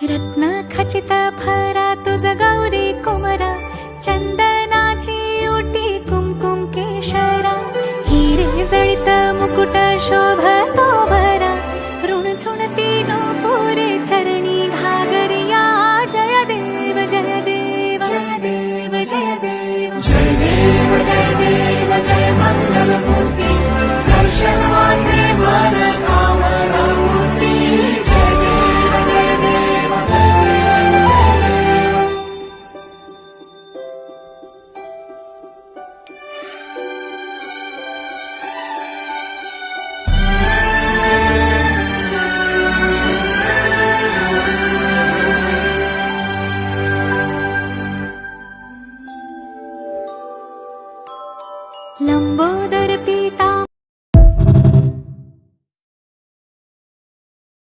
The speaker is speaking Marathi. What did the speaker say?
रत्न खचित फरा तुझ गौरी कुमरा, चंदनाची ओटी कुमकुम केशरा, हिरे जळित मुकुट शोभतो भरा, ऋण झुणती नो पुरे चरणी घागरिया, जय देव जय